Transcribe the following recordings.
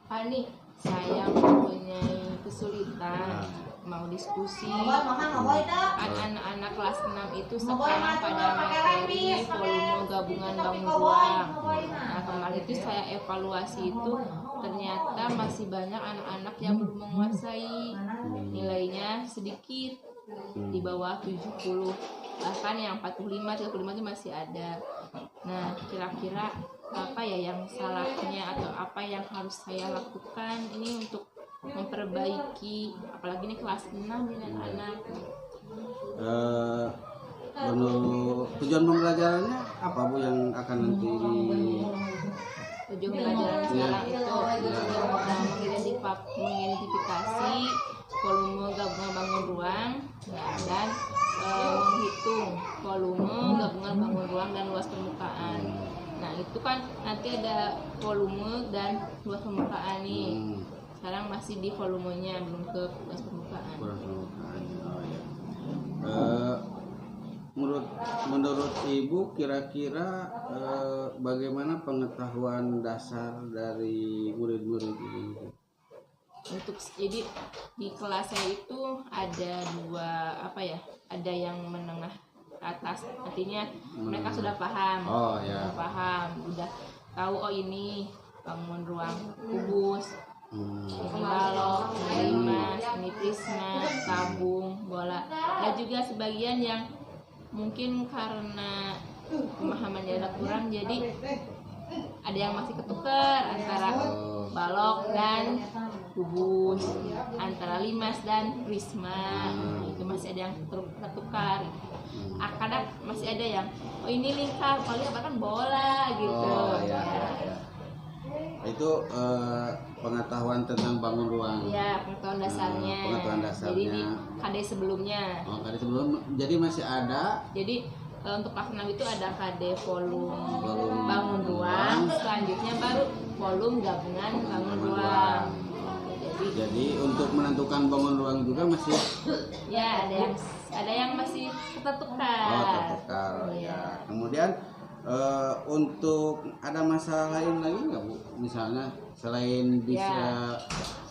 Pak nih, saya mempunyai kesulitan mau diskusi. Anak-anak kelas 6 itu sekarang pada materi volume gabungan bangun ruang. Nah, kemarin itu saya evaluasi itu ternyata masih banyak anak-anak yang belum menguasai, nilainya sedikit di bawah 70, bahkan yang 45, 35 itu masih ada. Nah, kira-kira apa ya yang salahnya atau apa yang harus saya lakukan ini untuk memperbaiki, apalagi ini kelas 6 ini anak-anak. Menurut tujuan pembelajarannya apa Bu yang akan nanti tujuan pembelajaran sekarang itu mengidentifikasi volume gabungan bangun ruang dan menghitung volume gabungan bangun ruang dan luas permukaan. Nah itu kan nanti ada volume dan luas permukaan nih. Sekarang masih di volumenya, belum ke luas permukaan. Menurut Ibu kira-kira bagaimana pengetahuan dasar dari murid-murid ini? Untuk jadi di kelas saya itu ada dua ada yang menengah ke atas, artinya mereka sudah paham, sudah paham, udah tahu ini bangun ruang kubus, ini balok, ini limas, ini prisma, tabung, bola. Ada juga sebagian yang mungkin karena pemahamannya ada kurang, jadi ada yang masih ketukar antara balok dan kubus, antara limas dan prisma. Itu masih ada yang tertukar. Kadang masih ada yang ini lingkar, kalau lihat kan bola gitu. Itu pengetahuan tentang bangun ruang. Iya, pengetahuan dasarnya. Pengetahuan dasarnya. Jadi di KD sebelumnya. KD sebelum. Jadi masih ada. Jadi untuk kelas 6 itu ada KD volume bangun ruang, selanjutnya baru volume gabungan bangun ruang. Jadi untuk menentukan bangun ruang juga masih. Ya, ada yang masih tertukar. Tertukar. Ya. Kemudian untuk ada masalah lain lagi nggak Bu? Misalnya selain bisa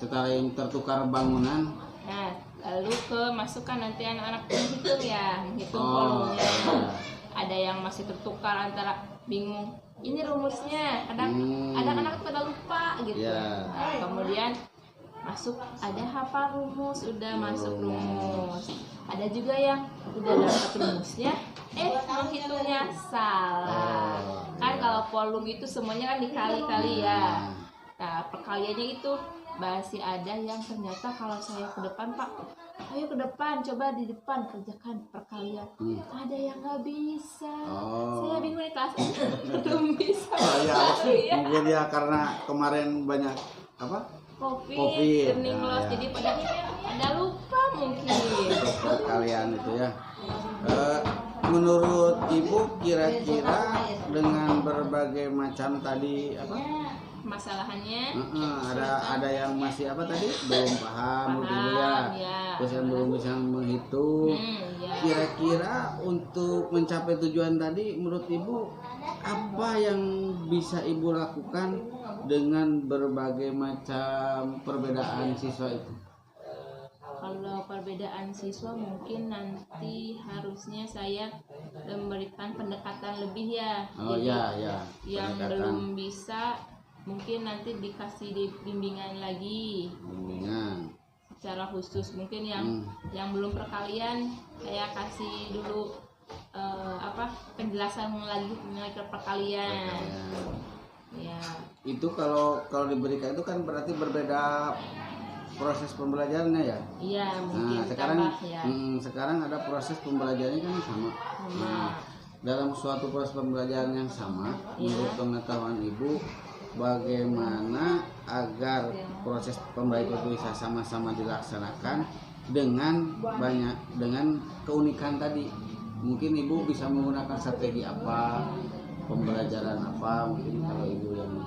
selain tertukar bangunan. Nah, lalu masukkan nanti anak-anak menghitung volumenya. Ada yang masih tertukar antara bingung. Ini rumusnya. Kadang anak-anak pada lupa gitu. Nah, kemudian masuk ada hafal rumus, udah masuk rumus. Ada juga yang udah dapat rumusnya, menghitungnya salah. Kan kalau volume itu semuanya kan dikali-kali ya. Nah, perkaliannya itu masih ada yang ternyata kalau saya ke depan, Pak, ayo ke depan, coba di depan kerjakan perkalian. Ada yang nggak bisa. Saya bingung nih kelas belum bisa. Mungkin ya karena kemarin banyak COVID, turning loss, jadi pada lupa mungkin. Kalian itu ya. Menurut Ibu kira-kira dengan berbagai macam tadi masalahannya ada yang masih belum paham gitu ya. Terus yang belum bisa menghitung. Kira-kira untuk mencapai tujuan tadi menurut Ibu apa yang bisa Ibu lakukan dengan berbagai macam perbedaan siswa itu? Kalau perbedaan siswa mungkin nanti harusnya saya memberikan pendekatan lebih ya. Yang belum bisa mungkin nanti dikasih bimbingan lagi. Secara khusus mungkin yang belum perkalian saya kasih dulu penjelasan lagi mengenai perkalian. Ya. Itu kalau diberikan itu kan berarti berbeda proses pembelajarannya ya. Iya, mungkin sekarang ada proses pembelajarannya kan sama. Dalam suatu proses pembelajaran yang sama, menurut pengetahuan Ibu, bagaimana agar proses pembelajaran itu bisa sama-sama dilaksanakan dengan keunikan tadi? Mungkin Ibu bisa menggunakan strategi apa, pembelajaran apa, mungkin kalau Ibu yang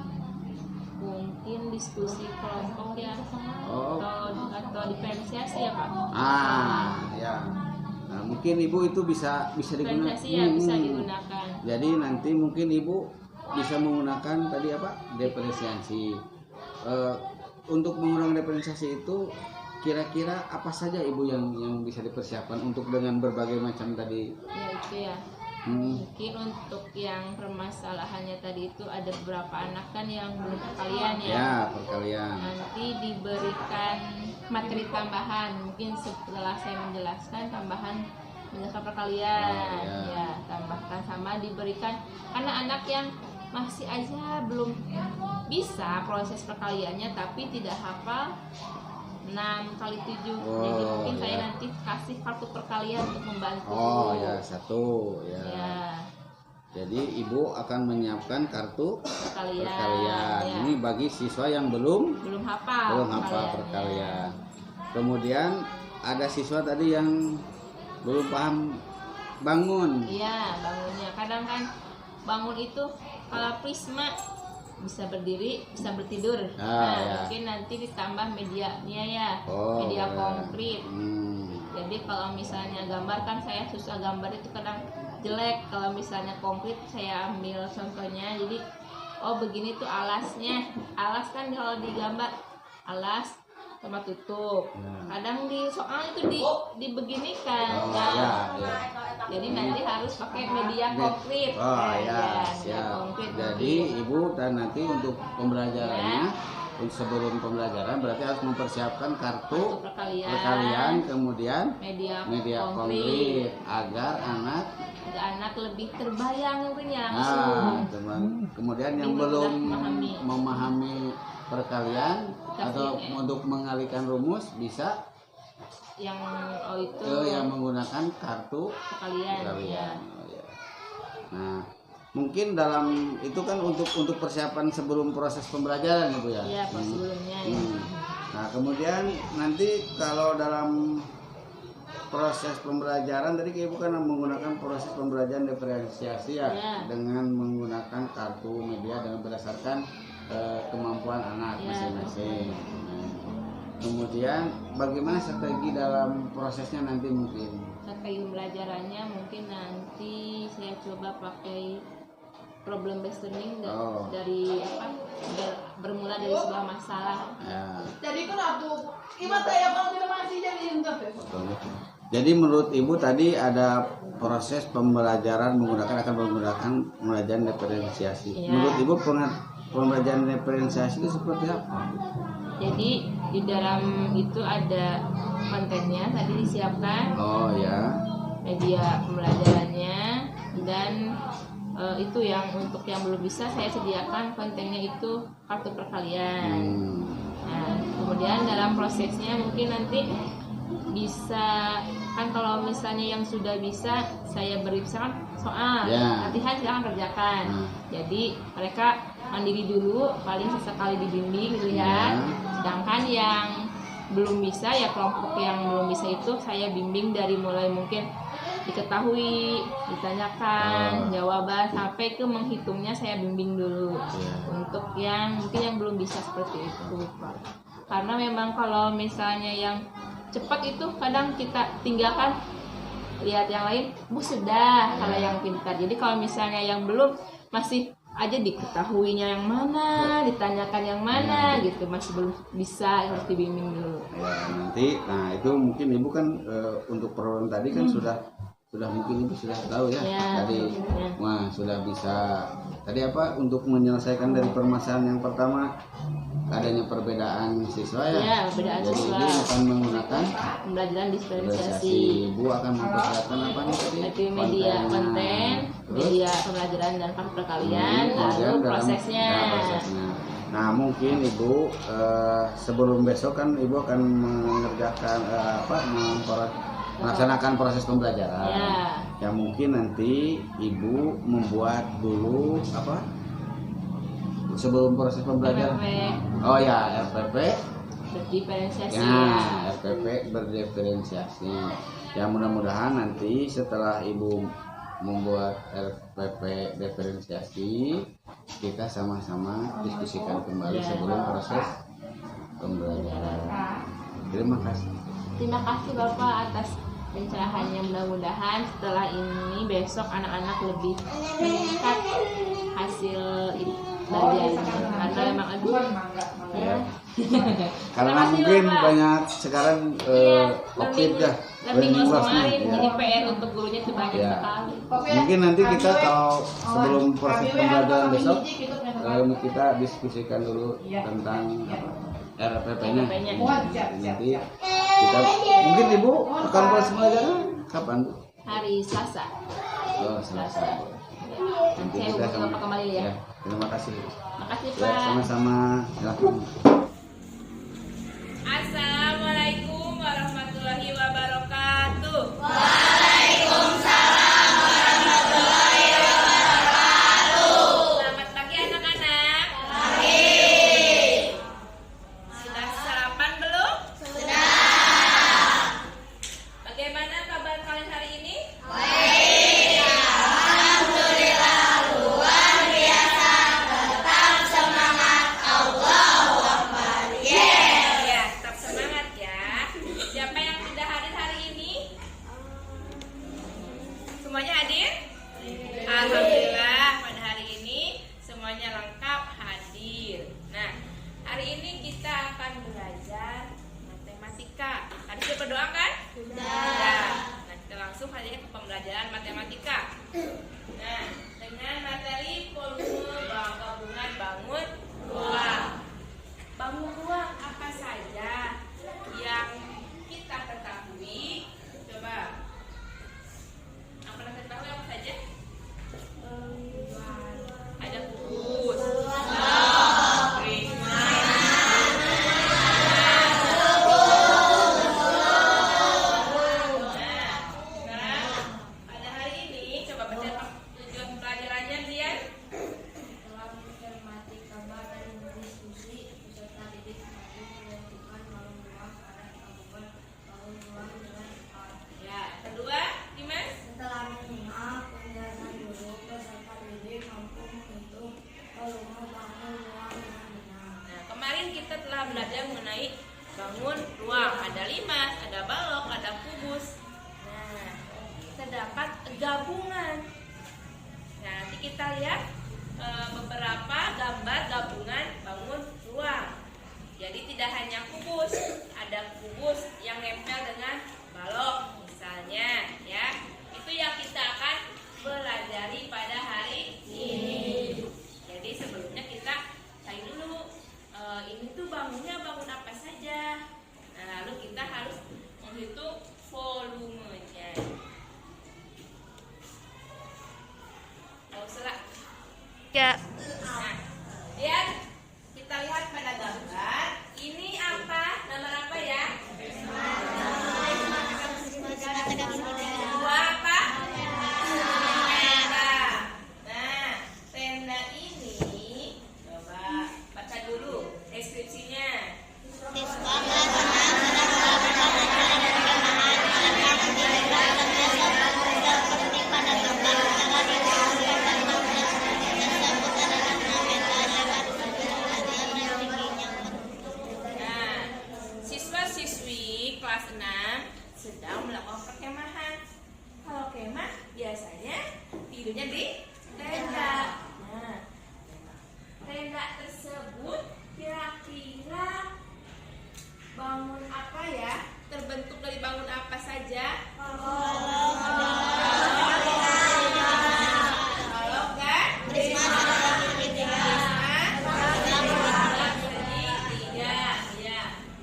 mungkin diskusi kelompok ya, atau diferensiasi ya Pak. Nah, mungkin Ibu itu bisa digunakan. Bisa digunakan. Jadi nanti mungkin Ibu bisa menggunakan tadi apa diferensiasi. Untuk menggunakan diferensiasi itu kira-kira apa saja ibu yang bisa dipersiapkan untuk dengan berbagai macam tadi? Ya itu ya. Mungkin untuk yang permasalahannya tadi itu ada beberapa anak kan yang belum perkalian ya. Ya, perkalian. Nanti diberikan materi tambahan, mungkin setelah saya menjelaskan tambahan menjelaskan perkalian. Ya, tambahkan sama diberikan karena anak yang masih aja belum bisa proses perkaliannya tapi tidak hafal 6 kali 7. Jadi mungkin saya nanti kasih kartu perkalian untuk membantu. Oh ya, 1 ya. Jadi ibu akan menyiapkan kartu perkalian. Ya. Ini bagi siswa yang belum hafal perkalian. Kemudian ada siswa tadi yang belum paham bangun. Iya, bangunnya. Kadang kan bangun itu kalau prisma bisa berdiri, bisa bertidur. Mungkin nanti ditambah medianya ya, media konkret. Jadi kalau misalnya gambar kan saya susah gambar itu kadang jelek. Kalau misalnya konkret saya ambil contohnya. Jadi begini tuh alasnya. Alas kan kalau digambar alas sama tutup. Kadang di soal itu dibeginikan. Jadi nanti harus pakai media konkret. Konkret. Jadi ibu dan nanti untuk pembelajarannya, untuk sebelum pembelajaran berarti harus mempersiapkan kartu perkalian, kemudian media konkret agar anak lebih terbayang langsung. Kemudian yang belum memahami perkalian atau untuk mengalihkan rumus bisa yang menggunakan kartu perkalian. Nah, mungkin dalam itu kan untuk persiapan sebelum proses pembelajaran ibu ya. Iya, sebelumnya. Nah, kemudian nanti kalau dalam proses pembelajaran tadi ibu kan menggunakan proses pembelajaran diferensiasi ya. Dengan menggunakan kartu media dengan berdasarkan kemampuan anak masing-masing. Kemudian bagaimana strategi dalam prosesnya nanti mungkin? Strategi pembelajarannya mungkin nanti saya coba pakai problem based learning dari bermula dari sebuah masalah. Jadi jadi menurut ibu tadi ada proses pembelajaran akan menggunakan pembelajaran diferensiasi. Menurut ibu pembelajaran diferensiasi itu seperti apa? Jadi di dalam itu ada kontennya tadi disiapkan. Media pembelajarannya dan itu yang untuk yang belum bisa saya sediakan kontennya itu kartu perkalian. Nah, kemudian dalam prosesnya mungkin nanti bisa kan kalau misalnya yang sudah bisa saya beri misalkan soal latihan silahkan kerjakan. Jadi mereka mandiri dulu, paling sesekali dibimbing lihat. Sedangkan yang belum bisa ya kelompok yang belum bisa itu saya bimbing dari mulai mungkin diketahui, ditanyakan jawaban sampai ke menghitungnya saya bimbing dulu. Untuk yang mungkin yang belum bisa seperti itu Pak. Karena memang kalau misalnya yang cepat itu kadang kita tinggalkan lihat yang lain, sudah kalau yang pintar. Jadi kalau misalnya yang belum masih aja diketahuinya yang mana, ditanyakan yang mana gitu, masih belum bisa, harus dibimbing dulu. Nanti, nah itu mungkin ibu kan untuk program tadi kan sudah mungkin ibu sudah tahu tadi, sudah bisa tadi apa untuk menyelesaikan dari permasalahan yang pertama adanya perbedaan siswa perbedaan jadi siswa. ibu akan menggunakan pembelajaran diferensiasi. Ibu akan mempersiapkan apa nih tadi? Media konten, media pembelajaran dan kartu perkalian, lalu prosesnya. Nah mungkin ibu sebelum besok kan ibu akan mengerjakan melaksanakan proses pembelajaran. Ya mungkin nanti ibu membuat dulu sebelum proses pembelajaran. RPP berdiferensiasi. RPP berdiferensiasi. Ya mudah-mudahan nanti setelah ibu membuat RPP diferensiasi kita sama-sama diskusikan kembali sebelum proses pembelajaran. Terima kasih Bapak atas Pencerahannya mudah-mudahan setelah ini besok anak-anak lebih meningkat hasil belajarnya karena memang ya. Karena mungkin banyak sekarang COVID dah learning loss kemarin ya. Jadi PR untuk gurunya itu banyak sekali. Mungkin nanti kita kalau sebelum proses pembelajaran besok kita diskusikan dulu tentang RPP-nya. Nanti kita mungkin Ibu akan proses pembelajaran kapan? Hari Selasa. Oh, Selasa. Nanti saya hubungi Bapak kembali ya. Terima kasih. Makasih Ya, Pak. sama-sama. Silakan. Assalamualaikum warahmatullahi wabarakatuh. Waalaikumsalam warahmatullahi wabarakatuh. Selamat pagi anak-anak. Pagi. Sudah sarapan belum? Sudah. Bagaimana kabar kalian hari ini? Baik. Alhamdulillah luar biasa. Tetap semangat. Allahu Akbar. Ya, tetap semangat ya. Siapa yang sudah hadir hari ini? Semuanya hadir? Alhamdulillah pada hari ini semuanya lengkap hadir. Nah, hari ini kita akan belajar matematika. Tadi sudah berdoa kan? Sudah. Nah, kita langsung saja ke pembelajaran matematika. Nah, dengan materi volume gabungan bangun ruang. Bangun ruang apa saja yang kita ketahui? Coba. Yang pernah kita ketahui apa saja? Ada kubus, prisma, sekarang pada hari ini coba baca tujuan pelajarannya dia. Dalam mencermati gambar dan berdiskusi, peserta didik mampu menentukan bangun ruang pada gabungan bangun ruang dengan cepat. Ya, kedua, Dimas. Setelah menyimak penjelasan guru, peserta didik mampu menghitung volume bangun ruang dengan benar. Nah, kemarin kita telah belajar mengenai bangun ruang. Ada limas, ada balok, ada kubus. Nah, terdapat gabungan. Nah, nanti kita lihat beberapa gambar gabungan bangun ruang. Jadi tidak hanya kubus, ada kubus yang nempel dengan balok misalnya, ya. Itu yang kita akan pelajari pada hari ini. Jadi sebelumnya kita cari dulu ini tuh bangunnya bangun apa saja. Nah, lalu kita harus menghitung volumenya. Ya. Nah, lihat, kita lihat pada gambar. Ini apa? Gambar apa ya? Dua apa? Tenda. Nah, tenda ini coba baca dulu deskripsinya. Nah, siswa-siswi kelas 6 sedang melakukan perkemahan. Kalau kemah biasanya tidurnya di tenda. Nah, tenda tersebut kira-kira bangun apa ya? Terbentuk dari bangun apa saja? Balok kan? Prisma segitiga, ya.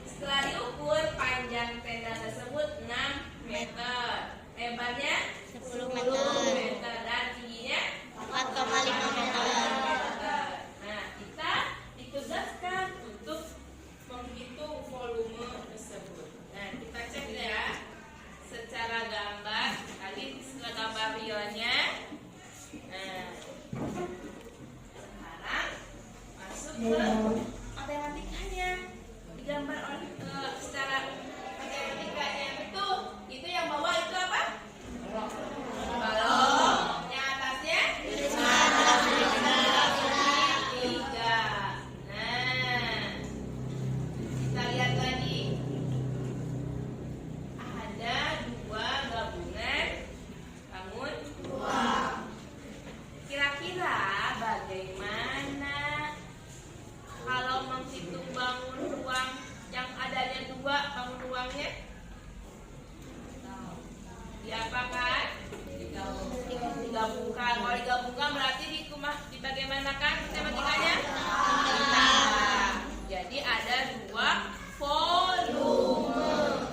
Setelah diukur panjang tenda tersebut 6 meter, lebarnya 10 meter dan tingginya 4,5 meter. Nah, kita ditugaskan untuk menghitung volume tersebut. Nah, kita cek ya secara gambar. Tadi setelah gambar realnya. Nah, sekarang masuk ke matematikanya. Digambar secara matematikanya itu yang bawah itu apa? Diapakan? Digabungkan. Kalau digabungkan berarti dibagaimanakan matematikanya? Ditambah. Jadi ada dua volume.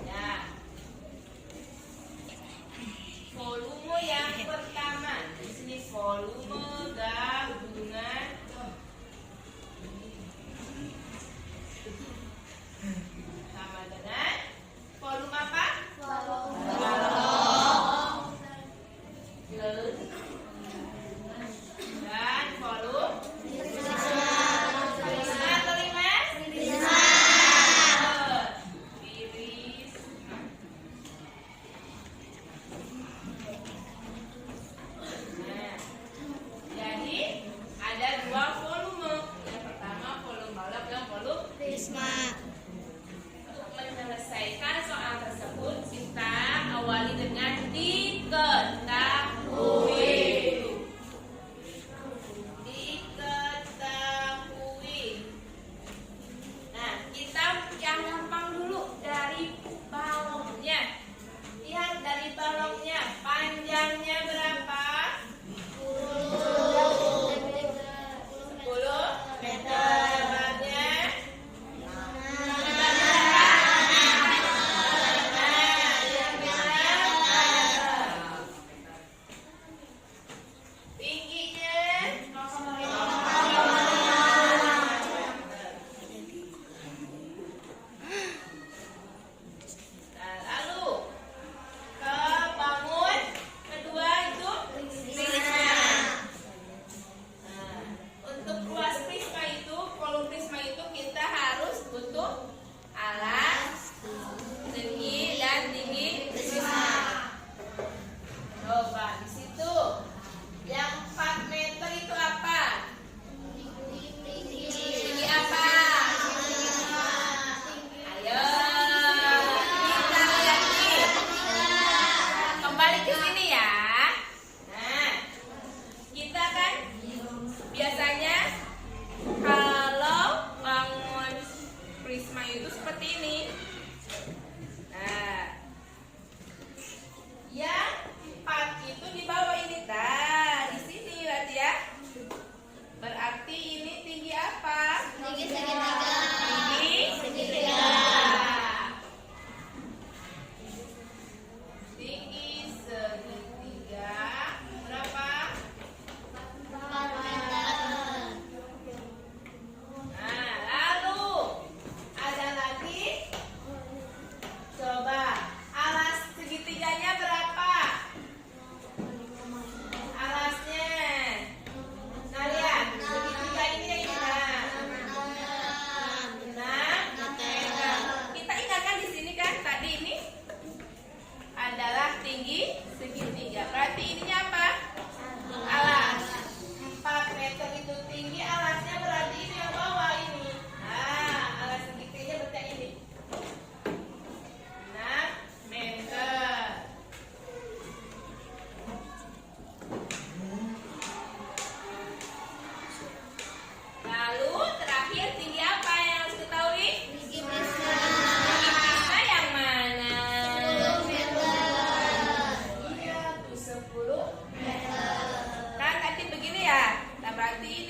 Ya. Volume yang pertama. Di sini volume gabungan. Sama dengan volume apa? Dan volume Prisma atau limas? Prisma. Nah, jadi ada dua volume. Yang pertama volume balok dan volume Prisma. Untuk menyelesaikan soal tersebut, kita awali dengan diketahui. Diketahui. Nah, kita yang gampang dulu dari baloknya. Lihat dari baloknya, panjangnya berapa? 10 meter. Lebarnya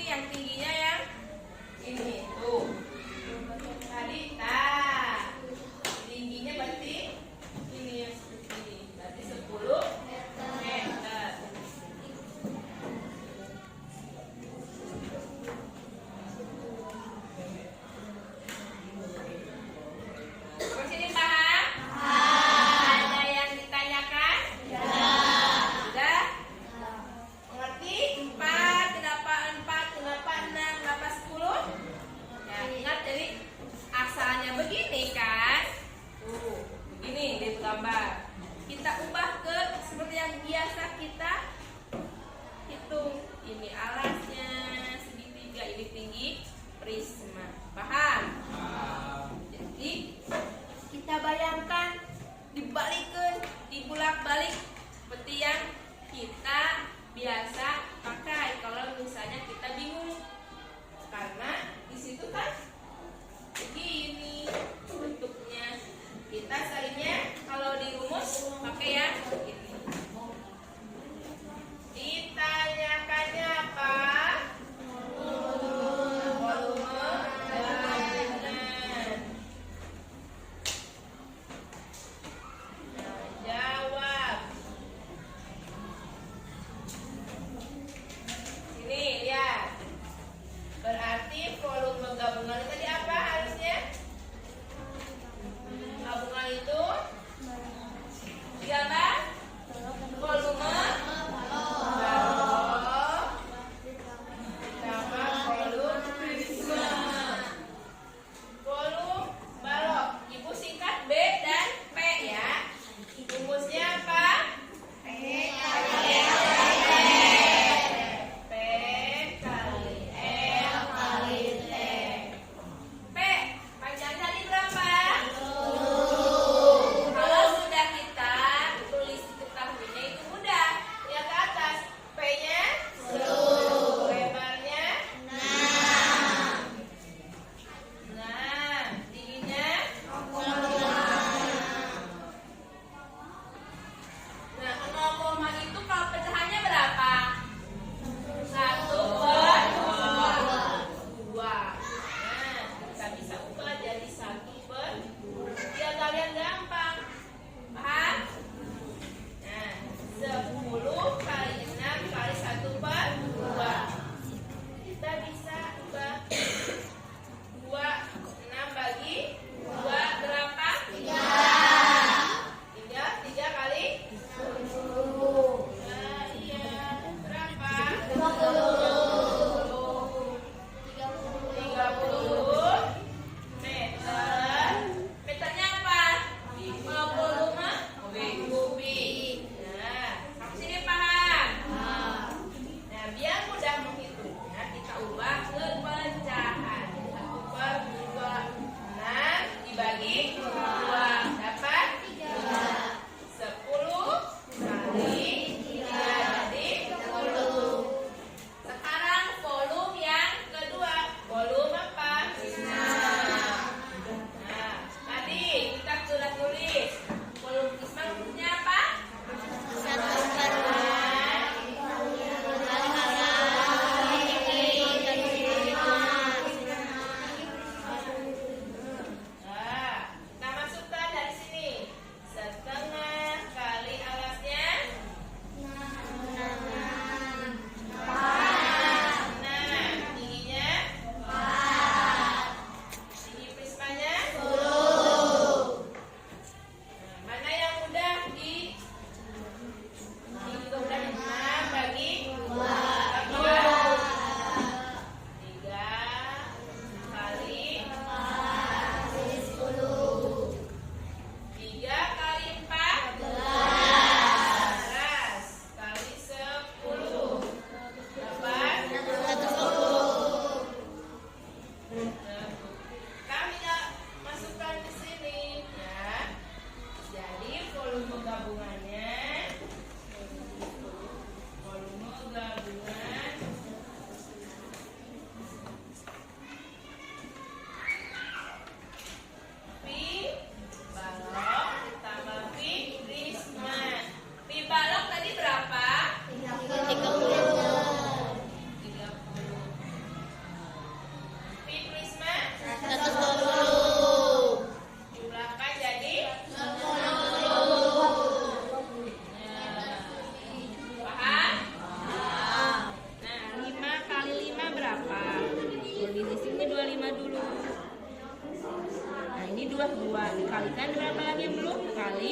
kali,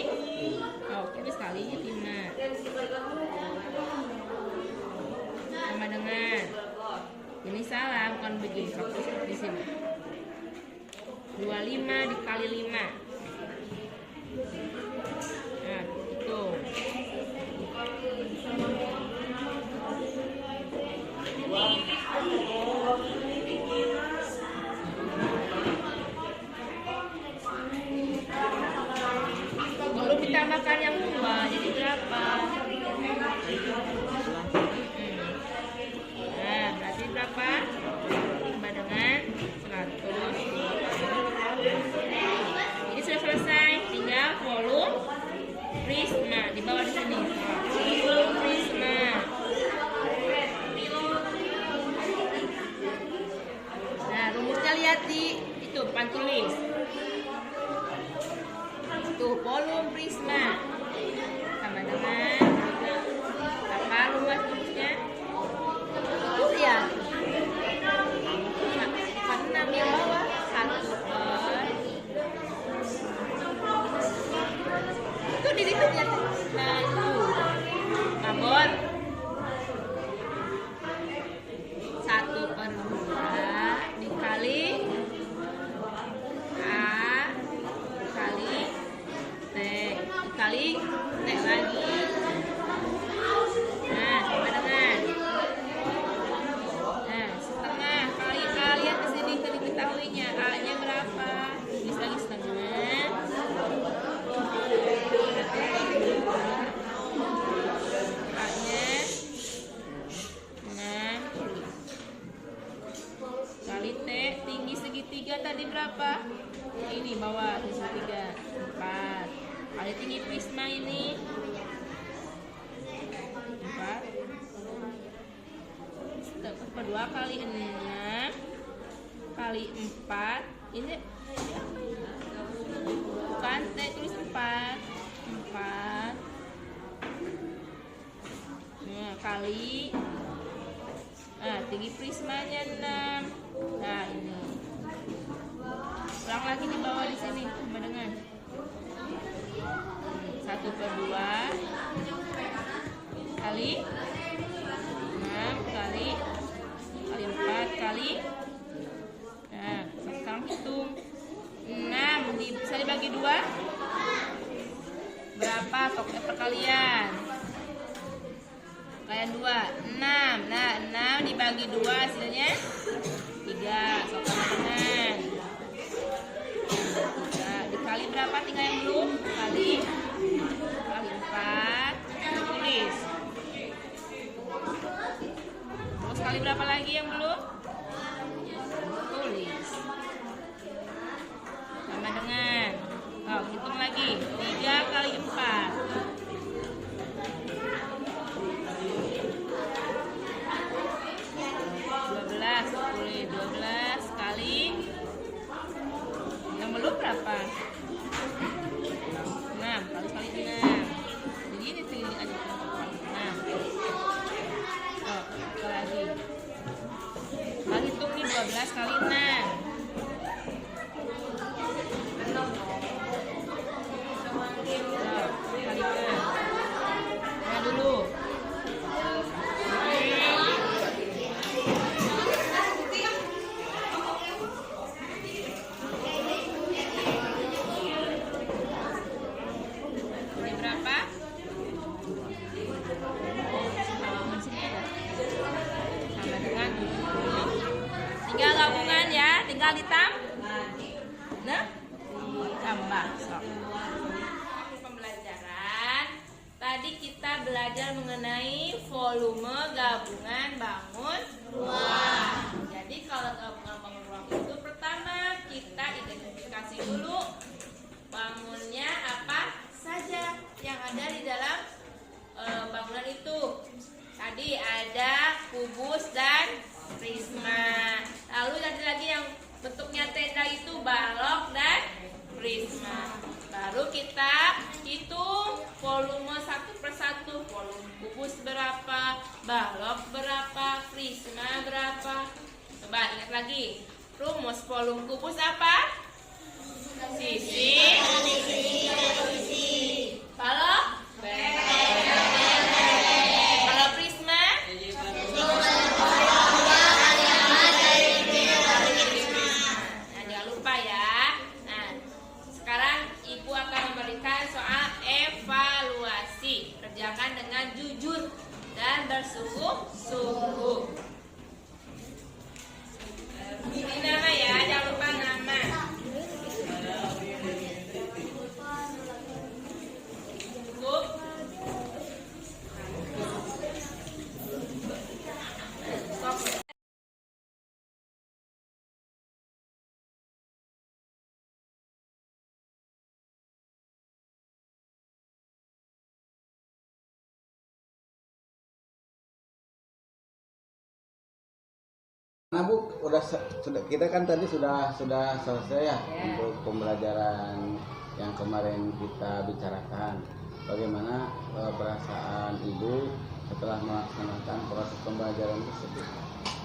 terus kali 5 sama dengan, ini salah, bukan begini, fokus di sini. 25 dikali 5. Nah, itu. Belum ditambahkan yang 2, jadi berapa? Nah, berarti berapa? Tambah dengan 100. Ini sudah selesai, tinggal volume prisma di bawah di sini. Volume prisma. Nah, rumusnya lihat di itu depan tulis. Tuh, volume prisma sama dengan apa rumusnya? Tuh ya. 6 yang bawah 1/. Itu di situ lihat. Nah, itu. Mabon. 1/2 dikali A dikali T dikali T lagi. Nah, sama dengan. Nah, setengah kali A, lihat di sini diketahuinya A-nya berapa? Tulis lagi setengah. A-nya 6 kali T, tinggi segitiga tadi berapa? Ini bawah di segitiga 4 kali tinggi prisma ini 4. 2 kali 6 kali 4. Ini bukan T, tulis 4. Nah, kali tinggi prismanya 6. Nah, ini ulang lagi di bawah di sini sama dengan 1/2 kali 6 kali 4 kali. Nah, sekarang hitung 6 bisa dibagi 2 berapa? Pokoknya perkalian 2 6. Nah, 6 dibagi 2 hasilnya 3. So, dengan 3 dikali berapa? Tinggal yang belum kali 4 tulis. Terus kali berapa lagi yang belum? Tulis. Sama dengan hitung lagi 3 kali 4. 12 kali yang belum berapa? 6 kali 6. Jadi ini tinggal aja 6. Lagi. Lagi hitung nih 12 kali 6. Kalikan. Nah, dulu. Tinggal gabungan ya, tinggal tambah. Pembelajaran tadi kita belajar mengenai volume gabungan bangun ruang. Jadi kalau gabungan bangun ruang itu pertama kita identifikasi dulu bangunnya apa saja yang ada di dalam bangunan itu. Tadi ada kubus dan prisma. Lalu ada lagi yang bentuknya tenda itu balok dan prisma. Baru kita hitung volume 1 per 1. Volume kubus berapa, balok berapa, prisma berapa. Coba ingat lagi. Rumus volume kubus apa? Sisi. Kalau Prisma? Nah, jangan lupa ya. Nah, sekarang Ibu akan memberikan soal evaluasi. Kerjakan dengan jujur dan bersungguh-sungguh. Ini nama ya, jangan lupa nama. Cukup. Stop. Nah Bu, sudah kita kan tadi sudah selesai ya untuk pembelajaran yang kemarin kita bicarakan. Bagaimana perasaan Ibu setelah melaksanakan proses pembelajaran tersebut?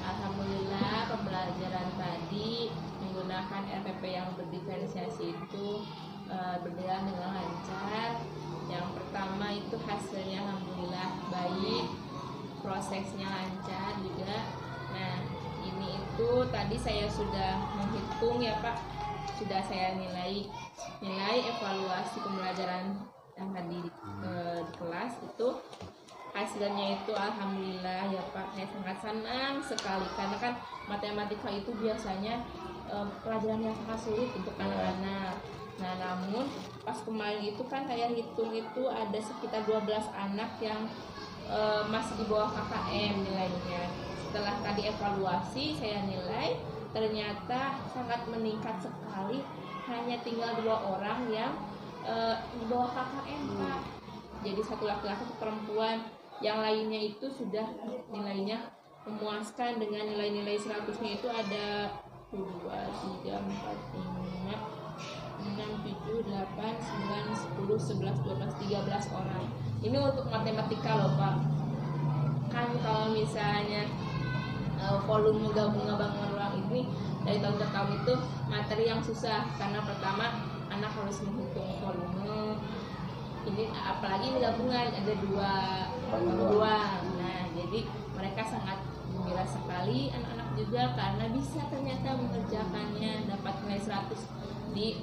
Alhamdulillah pembelajaran tadi menggunakan RPP yang berdiferensiasi itu berjalan dengan lancar. Yang pertama itu hasilnya alhamdulillah baik, prosesnya lancar juga. Nah, ini itu tadi saya sudah menghitung ya Pak, sudah saya nilai evaluasi pembelajaran yang tadi di kelas itu. Hasilnya itu alhamdulillah ya Pak, saya sangat senang sekali karena kan matematika itu biasanya pelajaran yang sangat sulit untuk anak-anak. Nah, namun pas kemarin itu kan saya hitung itu ada sekitar 12 anak yang masih di bawah KKM nilainya. Setelah tadi evaluasi saya nilai ternyata sangat meningkat sekali, hanya tinggal 2 orang yang di bawah KKM Pak. Jadi 1 laki-laki 1 perempuan, yang lainnya itu sudah nilainya memuaskan dengan nilai-nilai 100-nya itu ada 2, 3, 4, 5, 6, 7, 8, 9, 10, 11, 12, 13 orang. Ini untuk matematika loh Pak. Kan kalau misalnya volume gabungan ruang ini dari tahun ke tahun itu materi yang susah karena pertama anak harus menghitung volume. Ini apalagi ini gabungan ada 2 ruang. Nah, jadi mereka sangat gembira sekali anak-anak juga karena bisa ternyata mengerjakannya, dapat nilai 100 di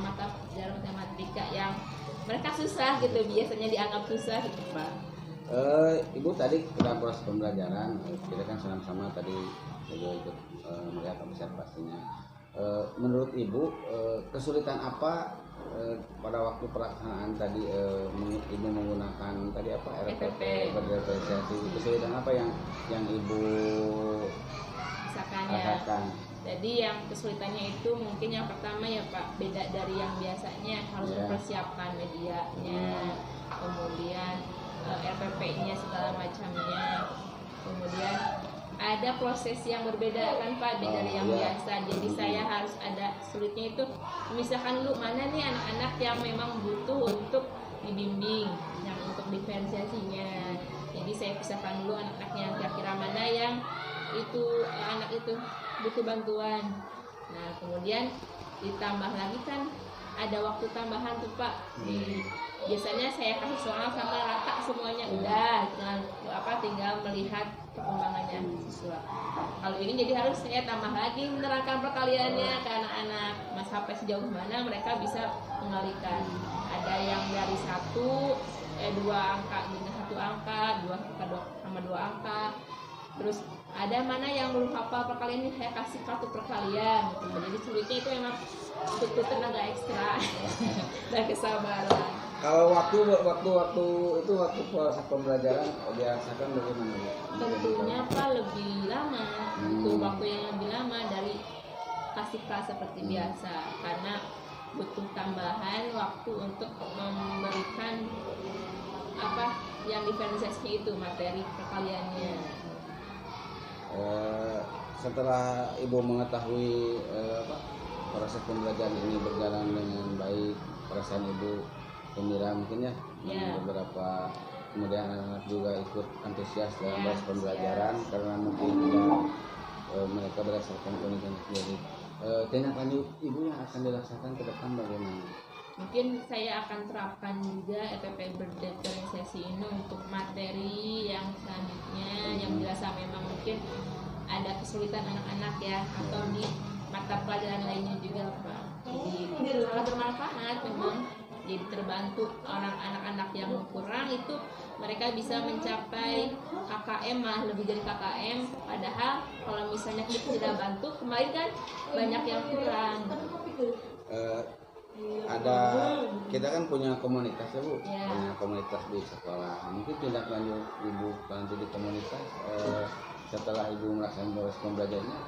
mata pelajaran matematika yang mereka susah gitu, biasanya dianggap susah gitu Pak. Ibu tadi dalam proses pembelajaran kita kan sama-sama tadi ikut melihat observasinya. Menurut Ibu kesulitan apa pada waktu pelaksanaan tadi Ibu menggunakan tadi apa RPP berdifferensiasi? Kesulitan apa yang Ibu rasakan? Jadi yang kesulitannya itu mungkin yang pertama ya Pak, beda dari yang biasanya, harus mempersiapkan medianya, kemudian RPP-nya segala macamnya, kemudian ada proses yang berbeda kan Pak dari yang biasa. Jadi saya harus ada sulitnya itu memisahkan dulu mana nih anak-anak yang memang butuh untuk dibimbing, yang untuk diferensiasinya. Jadi saya pisahkan dulu anak-anak yang kira-kira mana yang itu anak itu butuh bantuan. Nah, kemudian ditambah lagi kan ada waktu tambahan tuh Pak. Biasanya saya kasih soal sama rata semuanya udah, tinggal melihat perkembangannya siswa. Kalau ini jadi harus saya tambah lagi menerangkan perkaliannya ke anak-anak, sampai sejauh mana mereka bisa mengalihkan. Ada yang dari 2 angka dengan 1 angka, 2 angka sama 2 angka. Terus ada mana yang belum hafal perkalian ini saya kasih kartu perkalian gitu. Jadi sulitnya itu memang butuh tenaga ekstra dan kesabaran. Kalau waktu proses pembelajaran dirasakan bagaimana? Tentunya Pak lebih lama, butuh waktu yang lebih lama dari kasih kelas seperti biasa karena butuh tambahan waktu untuk memberikan yang diferensiasi itu materi perkaliannya. Setelah Ibu mengetahui proses pembelajaran ini berjalan dengan baik, perasaan Ibu gembira mungkin ya. Beberapa kemudian anak-anak juga ikut antusias dalam proses pembelajaran karena mungkin juga mereka berdasarkan keunikan sendiri. tindak lanjut ibu yang akan dilaksanakan ke depan bagaimana? Mungkin saya akan terapkan juga EPP berdiferensiasi ini untuk materi yang selanjutnya yang dirasa memang mungkin ada kesulitan anak-anak ya, atau di mata pelajaran lainnya juga Pak. Jadi sangat bermanfaat memang. Jadi terbantu orang anak-anak yang kurang itu mereka bisa mencapai KKM, malah lebih dari KKM. Padahal kalau misalnya kita tidak bantu, kemarin kan banyak yang kurang. Ada kita kan punya komunitas ya Bu, ya. Punya komunitas di sekolah. Mungkin tindak lanjut ibu nanti di komunitas setelah ibu melaksanakan proses pembelajarannya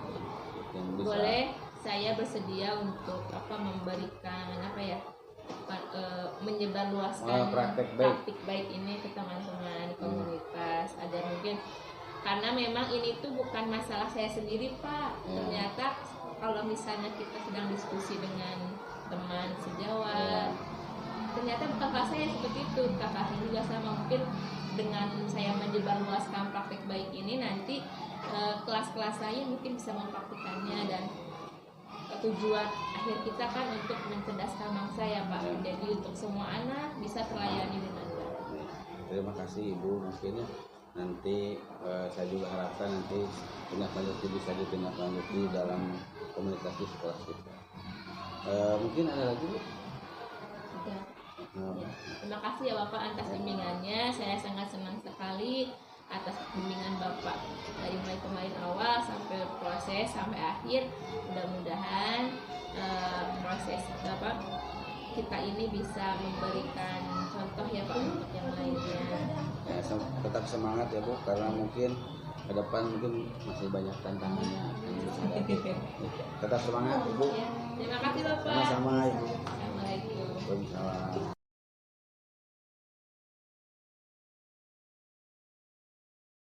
yang bisa. Boleh, saya bersedia untuk memberikan menyebarluaskan praktik baik ini ke teman-teman di komunitas agar mungkin, karena memang ini tuh bukan masalah saya sendiri Pak. Ternyata kalau misalnya kita sedang diskusi dengan teman sejawat, ternyata bukan kelas saya seperti itu, kakak saya juga sama. Mungkin dengan saya menyebarluaskan praktik baik ini nanti kelas-kelas saya mungkin bisa mempraktikannya, dan tujuan akhir kita kan untuk mencerdaskan bangsa ya Pak. Jadi untuk semua anak bisa terlayani dengan baik. Terima kasih Ibu. Mungkin ya nanti saya juga harapkan nanti tindak lanjuti bisa ditindaklanjuti dalam komunitas di sekolah kita. Mungkin ada lagi Bu? Sudah. Terima kasih ya Bapak atas bimbingannya. Saya sangat senang sekali atas bimbingan Bapak dari mulai kemarin awal sampai proses sampai akhir. Mudah-mudahan proses Bapak kita ini bisa memberikan contoh ya Pak untuk yang lainnya. Ya, tetap semangat ya Bu, karena mungkin ke depan mungkin masih banyak tantangannya. Tetap semangat Ibu.